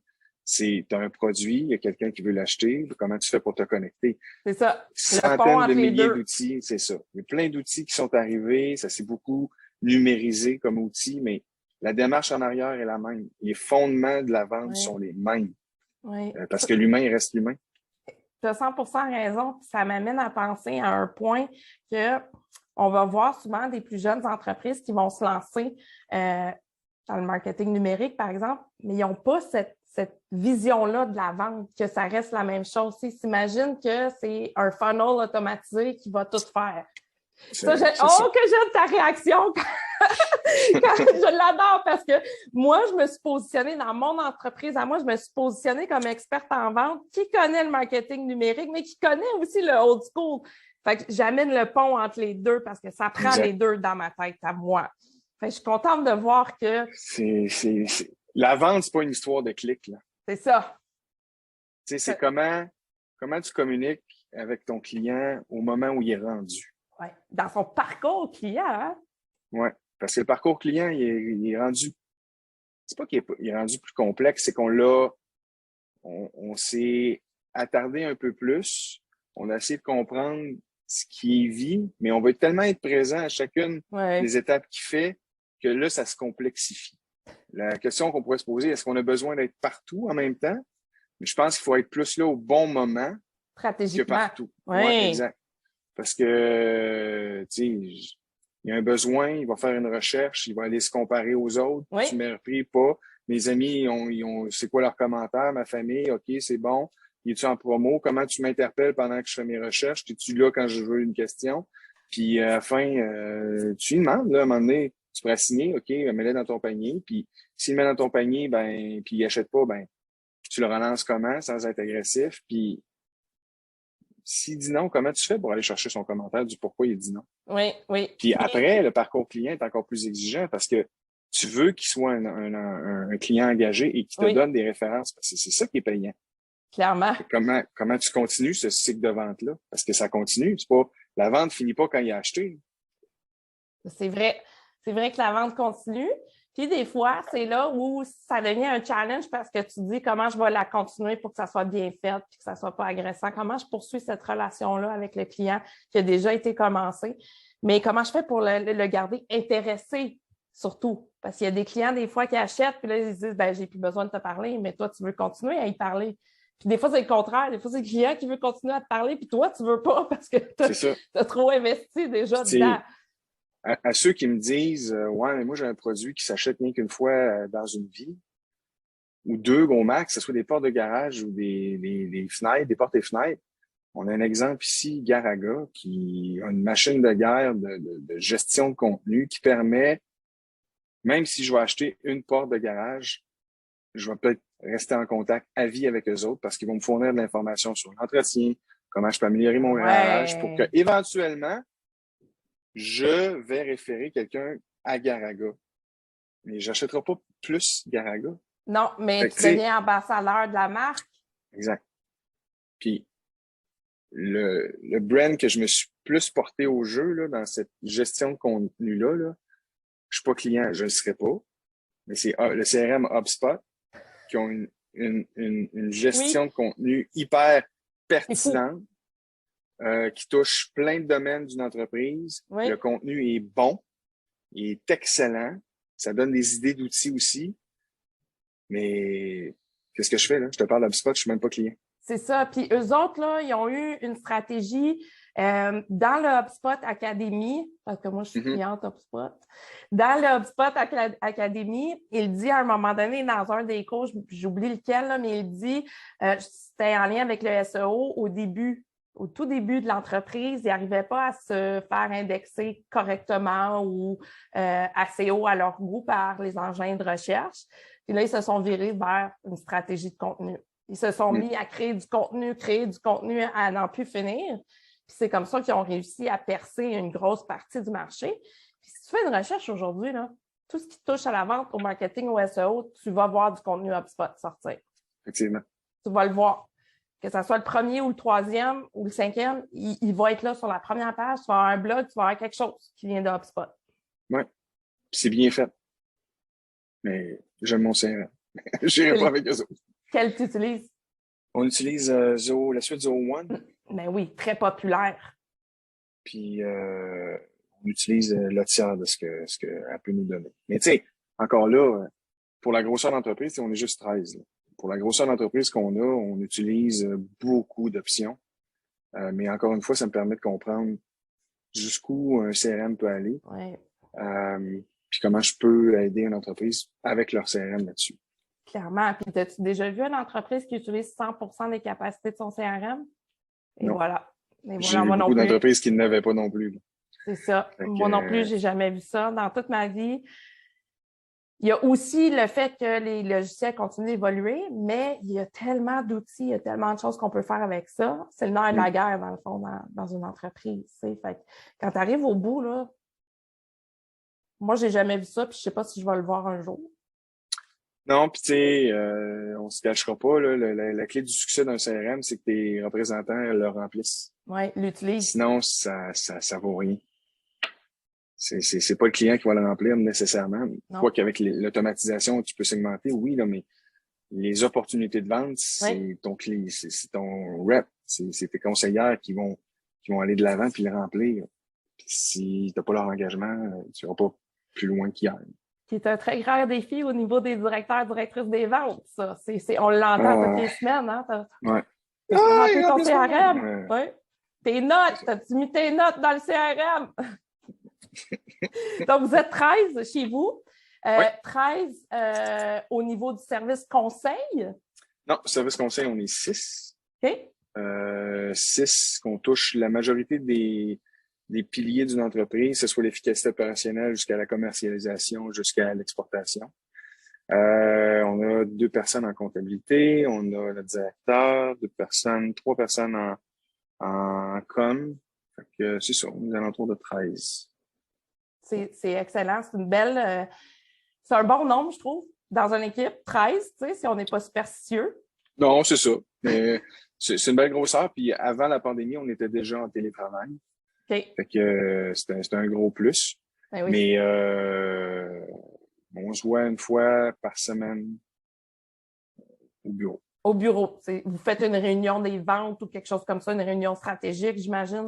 Tu as un produit, il y a quelqu'un qui veut l'acheter, comment tu fais pour te connecter? C'est ça. Centaines de milliers d'outils, c'est ça. Il y a plein d'outils qui sont arrivés, ça s'est beaucoup numérisé comme outil, mais la démarche en arrière est la même. Les fondements de la vente sont les mêmes. Parce que l'humain reste l'humain. Tu as 100% raison. Ça m'amène à penser à un point que on va voir souvent des plus jeunes entreprises qui vont se lancer dans le marketing numérique, par exemple, mais ils n'ont pas cette vision-là de la vente, que ça reste la même chose. Ils s'imaginent que c'est un funnel automatisé qui va tout faire. Que j'aime ta réaction! Je l'adore parce que moi, je me suis positionnée dans mon entreprise. Je me suis positionnée comme experte en vente qui connaît le marketing numérique, mais qui connaît aussi le old school. Fait que j'amène le pont entre les deux parce que ça prend les deux dans ma tête à moi. Fait que je suis contente de voir que... La vente, c'est pas une histoire de clic, là. C'est ça. Tu sais, c'est comment tu communiques avec ton client au moment où il est rendu. Oui, dans son parcours client, hein? Oui, parce que le parcours client, il est rendu... C'est pas qu'il est rendu plus complexe, c'est qu'on s'est attardé un peu plus. On a essayé de comprendre ce qui vit, mais on veut tellement être présent à chacune des étapes qu'il fait que là, ça se complexifie. La question qu'on pourrait se poser, est-ce qu'on a besoin d'être partout en même temps? Mais je pense qu'il faut être plus là au bon moment que partout. Oui, exact. Parce que, tu sais, il y a un besoin, il va faire une recherche, il va aller se comparer aux autres. Oui. Tu m'as repris pas. Mes amis, c'est quoi leurs commentaires? Ma famille, OK, c'est bon. Es-tu en promo? Comment tu m'interpelles pendant que je fais mes recherches? Es-tu là quand je veux une question? Puis à la fin, tu lui demandes, là, à un moment donné, tu pourrais signer, OK, mets-le dans ton panier. Puis s'il le met dans ton panier, puis il achète pas, tu le relances comment, sans être agressif. Puis s'il dit non, comment tu fais pour aller chercher son commentaire du pourquoi il dit non? Oui. Puis après, le parcours client est encore plus exigeant parce que tu veux qu'il soit un client engagé et qu'il te donne des références. Parce que c'est ça qui est payant. Clairement. Comment tu continues ce cycle de vente-là? Parce que ça continue. La vente finit pas quand il a acheté. C'est vrai. C'est vrai que la vente continue. Puis des fois, c'est là où ça devient un challenge parce que tu dis comment je vais la continuer pour que ça soit bien fait puis que ça soit pas agressant. Comment je poursuis cette relation-là avec le client qui a déjà été commencée. Mais comment je fais pour le garder intéressé surtout? Parce qu'il y a des clients des fois qui achètent puis là, ils se disent, j'ai plus besoin de te parler, mais toi, tu veux continuer à y parler. Puis des fois, c'est le contraire. Des fois, c'est le client qui veut continuer à te parler puis toi, tu veux pas parce que tu as trop investi déjà dedans. À ceux qui me disent ouais, mais moi j'ai un produit qui s'achète rien qu'une fois dans une vie, ou deux au max, que ce soit des portes de garage ou des fenêtres, des portes et fenêtres. On a un exemple ici, Garaga, qui a une machine de guerre de gestion de contenu qui permet, même si je vais acheter une porte de garage, je vais peut-être rester en contact à vie avec eux autres parce qu'ils vont me fournir de l'information sur l'entretien, comment je peux améliorer mon garage pour que éventuellement je vais référer quelqu'un à Garaga. Mais j'achèterai pas plus Garaga. Non, mais tu deviens ambassadeur de la marque. Exact. Puis, le brand que je me suis plus porté au jeu, là, dans cette gestion de contenu-là, je suis pas client, je ne le serai pas. Mais c'est le CRM HubSpot qui ont une gestion de contenu hyper pertinente. Qui touche plein de domaines d'une entreprise. Oui. Le contenu est bon, il est excellent. Ça donne des idées d'outils aussi. Mais qu'est-ce que je fais là? Je te parle d'HubSpot, je suis même pas client. C'est ça. Puis eux autres, là, ils ont eu une stratégie dans le HubSpot Academy, parce que moi, je suis cliente HubSpot. Dans le HubSpot Academy, il dit à un moment donné, dans un des cours, j'oublie lequel, là, mais il dit, c'était en lien avec le SEO au tout début de l'entreprise, ils n'arrivaient pas à se faire indexer correctement ou assez haut à leur goût par les engins de recherche. Puis là, ils se sont virés vers une stratégie de contenu. Ils se sont mis à créer du contenu à n'en plus finir. Puis c'est comme ça qu'ils ont réussi à percer une grosse partie du marché. Puis si tu fais une recherche aujourd'hui, là, tout ce qui touche à la vente, au marketing, au SEO, tu vas voir du contenu HubSpot sortir. Effectivement. Tu vas le voir. Que ce soit le premier ou le troisième ou le cinquième, il va être là sur la première page. Tu vas avoir un blog, tu vas avoir quelque chose qui vient de HubSpot. Oui. C'est bien fait. Mais j'aime mon CRM. Je n'irai pas avec eux autres. Quelle tu utilises? On utilise la suite Zoho One. Ben oui, très populaire. Puis on utilise le tiers de ce qu'elle peut nous donner. Mais tu sais, encore là, pour la grosseur d'entreprise, on est juste 13. Là. Pour la grosseur d'entreprise qu'on a, on utilise beaucoup d'options. Mais encore une fois, ça me permet de comprendre jusqu'où un CRM peut aller. Ouais. Puis comment je peux aider une entreprise avec leur CRM là-dessus. Clairement. Puis, as-tu déjà vu une entreprise qui utilise 100% des capacités de son CRM? Et non. voilà. J'ai vu beaucoup d'entreprises qui ne l'avaient pas non plus. C'est ça. Moi non plus, j'ai jamais vu ça dans toute ma vie. Il y a aussi le fait que les logiciels continuent d'évoluer, mais il y a tellement d'outils, il y a tellement de choses qu'on peut faire avec ça. C'est le nerf de la guerre, dans le fond, dans une entreprise. Fait que quand tu arrives au bout, là, moi, j'ai jamais vu ça, puis je sais pas si je vais le voir un jour. Non, puis tu sais, on se cachera pas, là, la clé du succès d'un CRM, c'est que tes représentants le remplissent. Oui, l'utilisent. Sinon, ça vaut rien. C'est pas le client qui va le remplir nécessairement. Quoi qu'avec l'automatisation, tu peux segmenter, oui, là, mais les opportunités de vente, c'est ton client, c'est ton rep, c'est tes conseillères qui vont aller de l'avant puis le remplir. Puis si t'as pas leur engagement, tu iras pas plus loin qu'hier. Qui est un très grand défi au niveau des directeurs, directrices des ventes, ça. On l'entend toutes les semaines, hein? Ouais. T'as rempli ton CRM. Ouais. Tes notes, t'as-tu mis tes notes dans le CRM? Donc, vous êtes 13 chez vous. 13 au niveau du service conseil? Non, service conseil, on est 6. OK. 6 qu'on touche la majorité des piliers d'une entreprise, que ce soit l'efficacité opérationnelle jusqu'à la commercialisation, jusqu'à l'exportation. On a 2 personnes en comptabilité, on a le directeur, 3 personnes en com. Fait que c'est ça, on est alentours de 13. C'est excellent. C'est une belle... c'est un bon nombre, je trouve, dans une équipe. 13, tu sais, si on n'est pas superstitieux. Non, c'est ça. Mais c'est une belle grosseur. Puis avant la pandémie, on était déjà en télétravail. OK. Fait que c'était un gros plus. Ben oui. Mais on se voit une fois par semaine au bureau. Au bureau. Vous faites une réunion des ventes ou quelque chose comme ça, une réunion stratégique, j'imagine?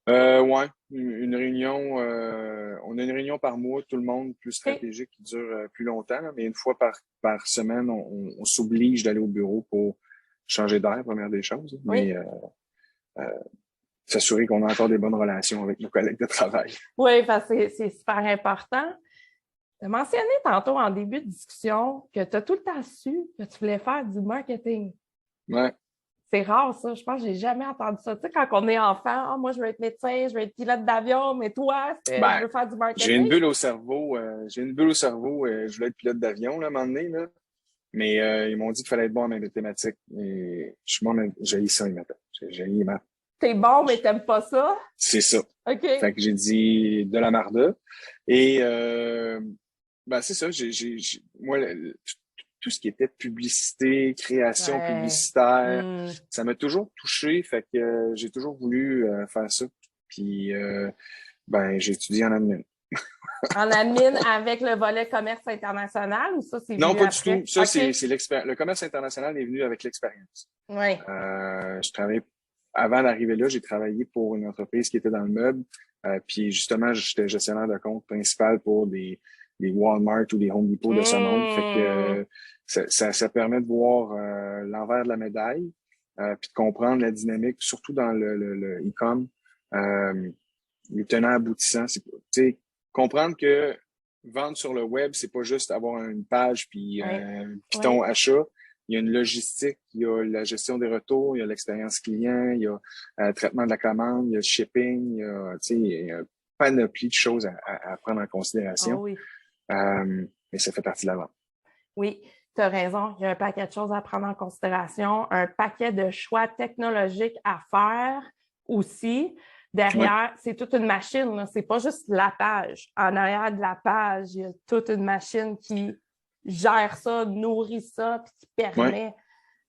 Ouais, une réunion. On a une réunion par mois, tout le monde, plus stratégique, qui dure plus longtemps. Mais une fois par semaine, on s'oblige d'aller au bureau pour changer d'air, première des choses. Oui. Mais s'assurer qu'on a encore des bonnes relations avec nos collègues de travail. Oui, parce que c'est super important. Tu as mentionné tantôt en début de discussion que tu as tout le temps su que tu voulais faire du marketing. Ouais. C'est rare, ça. Je pense que j'ai jamais entendu ça. Tu sais, quand on est enfant, moi, je veux être médecin, je veux être pilote d'avion, mais toi, je veux faire du marketing. J'ai une bulle au cerveau. Je voulais être pilote d'avion, là, à un moment donné, là. Mais ils m'ont dit qu'il fallait être bon en mathématiques. Et je suis bon, j'ai eu ça, les maths. J'ai eu les maths. T'es bon, mais t'aimes pas ça? C'est ça. OK. Fait que j'ai dit de la marde. Et c'est ça. Moi, tout ce qui était publicité, création publicitaire, ça m'a toujours touché. Fait que j'ai toujours voulu faire ça. Puis j'ai étudié en admin. En admin avec le volet commerce international ou ça, c'est venu Non, pas après? du tout. Ça, c'est l'expérience. Le commerce international est venu avec l'expérience. Oui. Je travaillais avant d'arriver là, j'ai travaillé pour une entreprise qui était dans le meuble. Puis justement, j'étais gestionnaire de compte principal pour des Walmart ou des Home Depot de ce monde. Fait que ça permet de voir l'envers de la médaille, puis de comprendre la dynamique, surtout dans le e-com, les tenants aboutissants. C'est comprendre que vendre sur le web, c'est pas juste avoir une page puis un piton achat. Il y a une logistique, il y a la gestion des retours, il y a l'expérience client, il y a le traitement de la commande, il y a le shipping, il y a une panoplie de choses à prendre en considération. Oh oui. Mais ça fait partie de la vente. Oui, tu as raison. Il y a un paquet de choses à prendre en considération, un paquet de choix technologiques à faire aussi. Derrière, c'est toute une machine. C'est pas juste la page. En arrière de la page, il y a toute une machine qui gère ça, nourrit ça, puis qui permet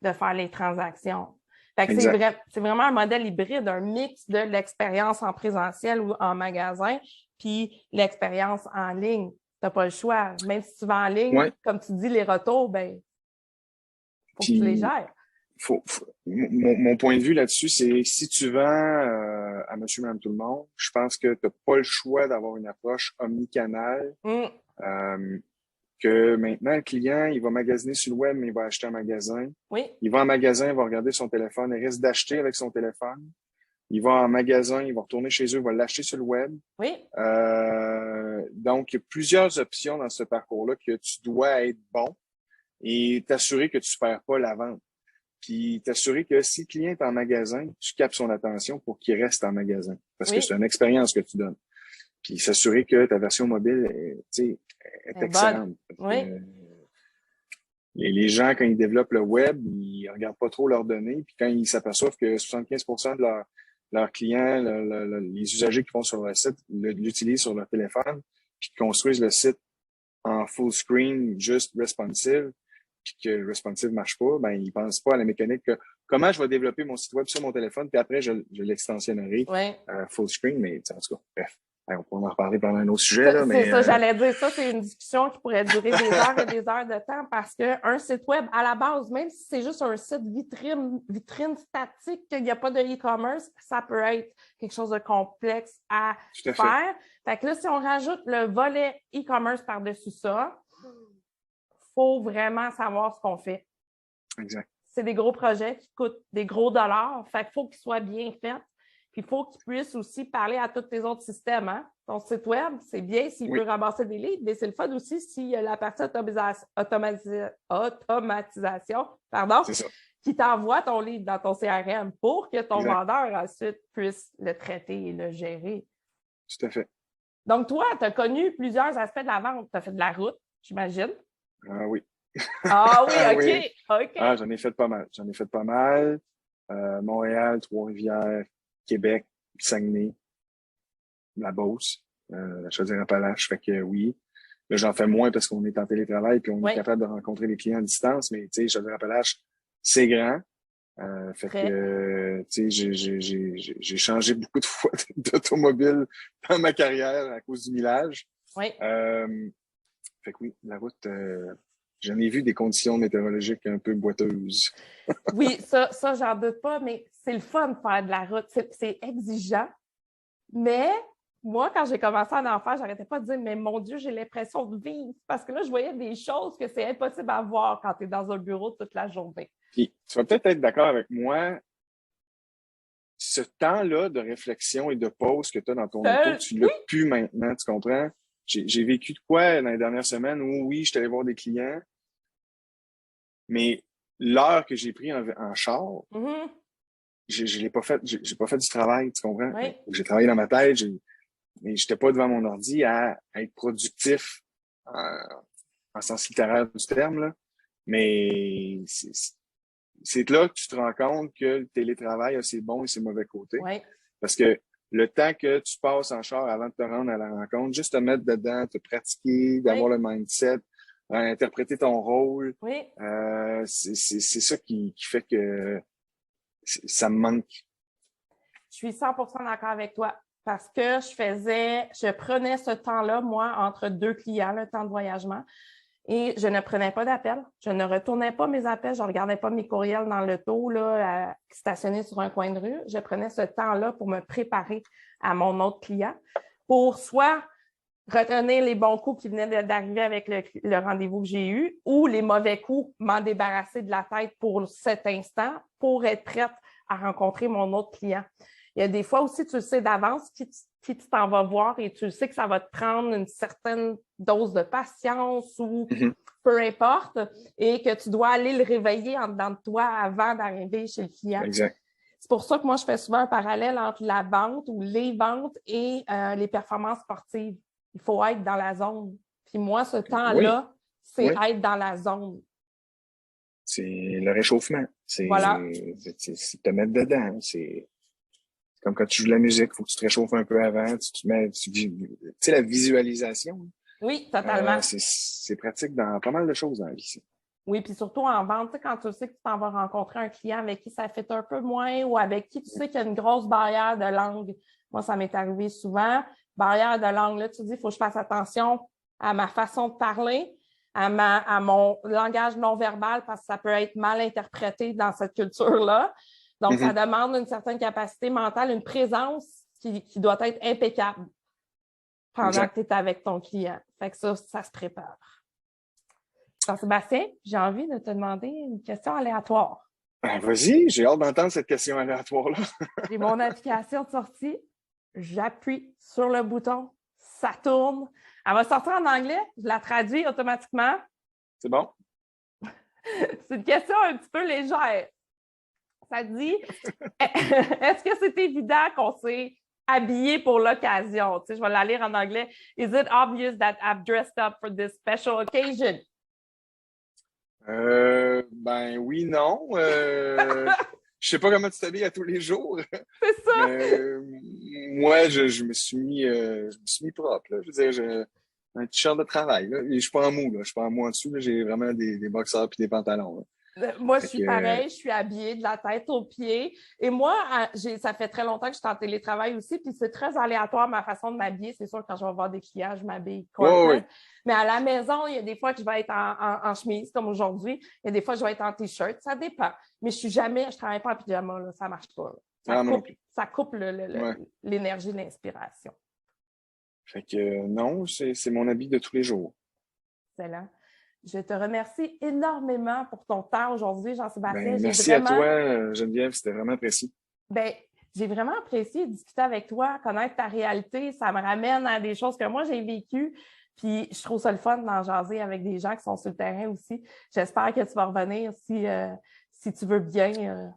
de faire les transactions. Fait que c'est vraiment un modèle hybride, un mix de l'expérience en présentiel ou en magasin, puis l'expérience en ligne. Tu n'as pas le choix. Même si tu vas en ligne, comme tu dis, les retours, Faut que tu les gères. Mon point de vue là-dessus, c'est si tu vends à monsieur, madame, tout le monde, je pense que tu n'as pas le choix d'avoir une approche omnicanale. Que maintenant, le client, il va magasiner sur le web, mais il va acheter en magasin. Oui. Il va en magasin, il va regarder son téléphone, il risque d'acheter avec son téléphone. Il va en magasin, il va retourner chez eux, il va l'acheter sur le web. Oui. Donc, il y a plusieurs options dans ce parcours-là que tu dois être bon et t'assurer que tu ne perds pas la vente. Puis t'assurer que si le client est en magasin, tu captes son attention pour qu'il reste en magasin. Parce que c'est une expérience que tu donnes. Puis s'assurer que ta version mobile est excellente. Oui. Les gens, quand ils développent le web, ils regardent pas trop leurs données. Puis quand ils s'aperçoivent que 75% de leurs clients, les usagers qui vont sur le site, l'utilisent sur leur téléphone, puis qui construisent le site en full screen, juste responsive, puis que le responsive marche pas, ben ils pensent pas à la mécanique que comment je vais développer mon site web sur mon téléphone, puis après je l'extensionnerai full screen, mais en tout cas, bref. On pourra en reparler pendant un autre sujet. C'est ça, j'allais dire. Ça, c'est une discussion qui pourrait durer des heures et des heures de temps parce qu'un site web, à la base, même si c'est juste un site vitrine statique, qu'il n'y a pas de e-commerce, ça peut être quelque chose de complexe à faire. Fait que là, si on rajoute le volet e-commerce par-dessus ça, il faut vraiment savoir ce qu'on fait. Exact. C'est des gros projets qui coûtent des gros dollars. Fait qu'il faut qu'ils soient bien faits. Puis il faut qu'il puisse aussi parler à tous tes autres systèmes. Hein? Ton site web, c'est bien s'il peut ramasser des leads, mais c'est le fun aussi s'il y a la partie automatisation qui t'envoie ton lead dans ton CRM pour que ton vendeur ensuite puisse le traiter et le gérer. Tout à fait. Donc, toi, tu as connu plusieurs aspects de la vente. Tu as fait de la route, j'imagine. Ah oui. Ah oui, OK. Ah, j'en ai fait pas mal. Montréal, Trois-Rivières, Québec, Saguenay, la Beauce, la Chaudière-Appalaches. Fait que oui. Là, j'en fais moins parce qu'on est en télétravail puis on est capable de rencontrer les clients à distance. Mais tu sais, Chaudière-Appalaches, c'est grand. Fait que tu sais, j'ai changé beaucoup de fois d'automobile dans ma carrière à cause du millage. Oui. Fait que oui, la route, j'en ai vu des conditions météorologiques un peu boiteuses. Oui, ça, j'en doute pas, mais c'est le fun de faire de la route. C'est exigeant. Mais moi, quand j'ai commencé à en faire, j'arrêtais pas de dire, mais mon Dieu, j'ai l'impression de vivre. Parce que là, je voyais des choses que c'est impossible à voir quand tu es dans un bureau toute la journée. Puis, tu vas peut-être être d'accord avec moi. Ce temps-là de réflexion et de pause que tu as dans ton auto, tu l'as plus maintenant, tu comprends? J'ai vécu de quoi dans les dernières semaines où, oui, je suis allé voir des clients, mais l'heure que j'ai pris en char, je l'ai pas fait, j'ai pas fait du travail, tu comprends? Oui. J'ai travaillé dans ma tête, mais j'étais pas devant mon ordi à être productif en sens littéraire du terme, là. Mais c'est là que tu te rends compte que le télétravail a ses bons et ses mauvais côtés. Oui. Parce que le temps que tu passes en char avant de te rendre à la rencontre, juste te mettre dedans, te pratiquer, d'avoir le mindset, interpréter ton rôle, c'est ça qui fait que ça me manque. Je suis 100% d'accord avec toi parce que je prenais ce temps-là, moi, entre deux clients, le temps de voyagement, et je ne prenais pas d'appels. Je ne retournais pas mes appels, je ne regardais pas mes courriels dans l'auto, stationnés sur un coin de rue. Je prenais ce temps-là pour me préparer à mon autre client, pour soit retenir les bons coups qui venaient d'arriver avec le rendez-vous que j'ai eu ou les mauvais coups, m'en débarrasser de la tête pour cet instant pour être prête à rencontrer mon autre client. Il y a des fois aussi, tu le sais d'avance qui tu t'en vas voir et tu sais que ça va te prendre une certaine dose de patience ou peu importe et que tu dois aller le réveiller en dedans de toi avant d'arriver chez le client. Exact. C'est pour ça que moi, je fais souvent un parallèle entre la vente ou les ventes et les performances sportives. Il faut être dans la zone. Puis moi, ce temps-là, c'est être dans la zone. C'est le réchauffement. C'est te mettre dedans. C'est comme quand tu joues de la musique, il faut que tu te réchauffes un peu avant. Tu sais, la visualisation. Oui, totalement. C'est pratique dans pas mal de choses dans la vie. Oui, puis surtout en vente, quand tu sais que tu t'en vas rencontrer un client avec qui ça fait un peu moins ou avec qui tu sais qu'il y a une grosse barrière de langue. Moi, ça m'est arrivé souvent. Barrière de langue, là, tu dis, il faut que je fasse attention à ma façon de parler. à mon langage non-verbal parce que ça peut être mal interprété dans cette culture-là. Donc, ça demande une certaine capacité mentale, une présence qui doit être impeccable pendant que tu es avec ton client. Fait que ça se prépare. Jean-Sébastien, j'ai envie de te demander une question aléatoire. Vas-y, j'ai hâte d'entendre cette question aléatoire-là. J'ai mon application de sortie, j'appuie sur le bouton, ça tourne. Elle va sortir en anglais, je la traduis automatiquement. C'est bon? C'est une question un petit peu légère. Ça dit, est-ce que c'est évident qu'on s'est habillé pour l'occasion? Tu sais, je vais la lire en anglais. Is it obvious that I've dressed up for this special occasion? Ben oui, non. Je sais pas comment tu t'habilles à tous les jours. C'est ça. Moi, je me suis mis propre. Là. Je veux dire, j'ai un t-shirt de travail. Là. Et je suis pas en mou. Là. Je suis pas en mou en dessous. Là. J'ai vraiment des boxers et des pantalons. Là. Moi, je suis pareil, je suis habillée de la tête aux pieds. Et moi, ça fait très longtemps que je suis en télétravail aussi, puis c'est très aléatoire ma façon de m'habiller. C'est sûr, quand je vais voir des clients, je m'habille complètement. Oui. Mais à la maison, il y a des fois que je vais être en chemise, comme aujourd'hui. Il y a des fois que je vais être en t-shirt. Ça dépend. Mais je travaille pas en pyjama, là, ça marche pas. Ça coupe l'énergie, l'inspiration. Fait que non, c'est mon habit de tous les jours. Excellent. Je te remercie énormément pour ton temps aujourd'hui, Jean-Sébastien. Merci à toi, Geneviève. C'était vraiment apprécié. J'ai vraiment apprécié discuter avec toi, connaître ta réalité. Ça me ramène à des choses que moi, j'ai vécues. Puis, je trouve ça le fun d'en jaser avec des gens qui sont sur le terrain aussi. J'espère que tu vas revenir si tu veux bien.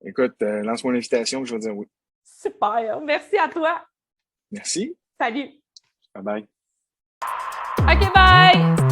Écoute, lance-moi l'invitation, je vais dire oui. Super. Merci à toi. Merci. Salut. Bye-bye. OK, bye.